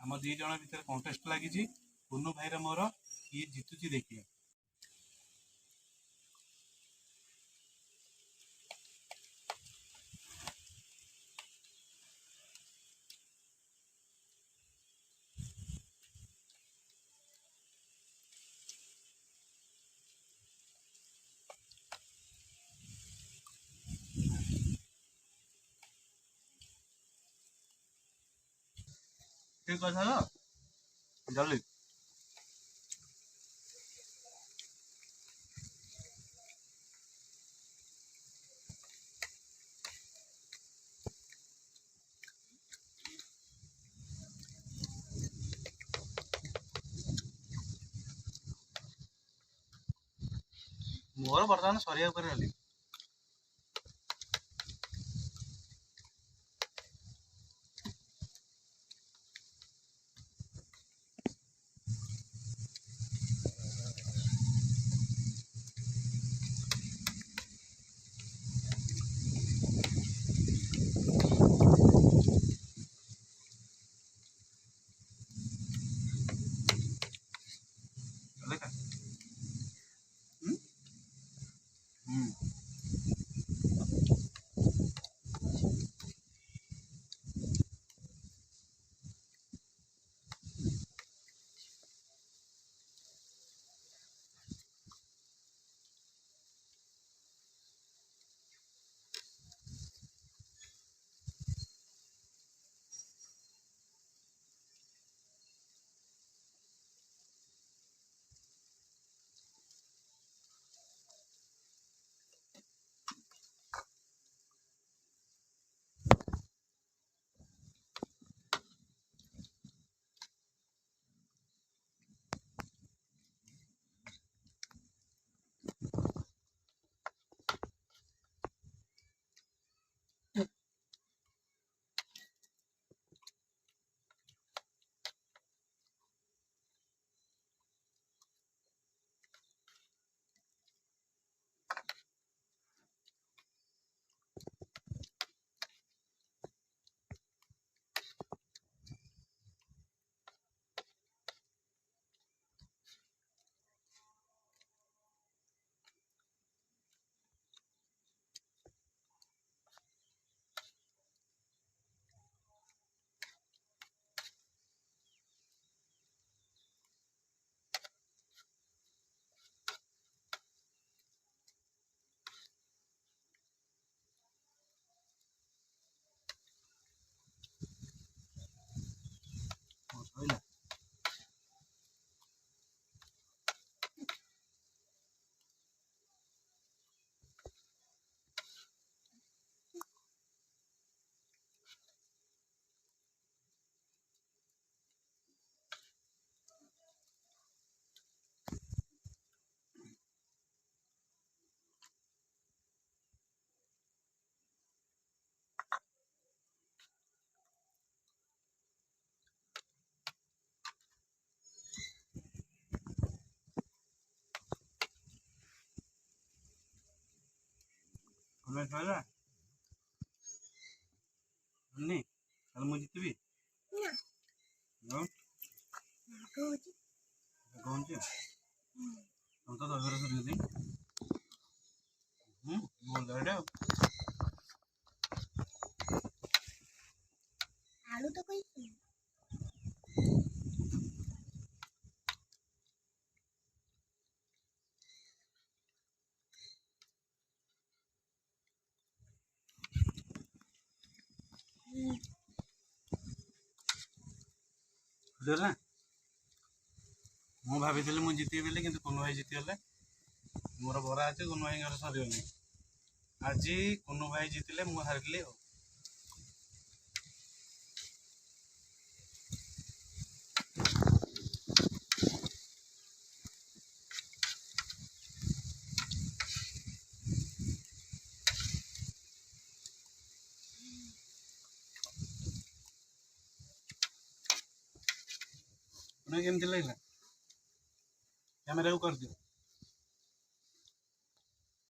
आम दी जन भितर कंटेस्ट लगी कुन्नू भाई मोर किए जितुची देखिए। ठीक है जल्दी मोर बर्तमान सरिया गली नहीं कल मुझे जीतबी कौन से हम तो दस वर्ष नहीं बोल रहे आलू तो कोई ना ମୁଁ ଭାବିଥିଲି ମୁଁ ଜିତିବି ବୋଲି କିନ୍ତୁ କୁନୁ ଭାଇ ଜିତିଗଲେ। ମୋର ବରା ଅଛି କୁନୁ ଭାଇଙ୍କର ସରିଗନି। ଆଜି କୁନୁ ଭାଇ ଜିତିଲେ ମୁଁ ହାରିଲି ଆଉ। କେମିତି ଲାଗିଲା? କ୍ୟାମେରାକୁ କରିଦିଅ।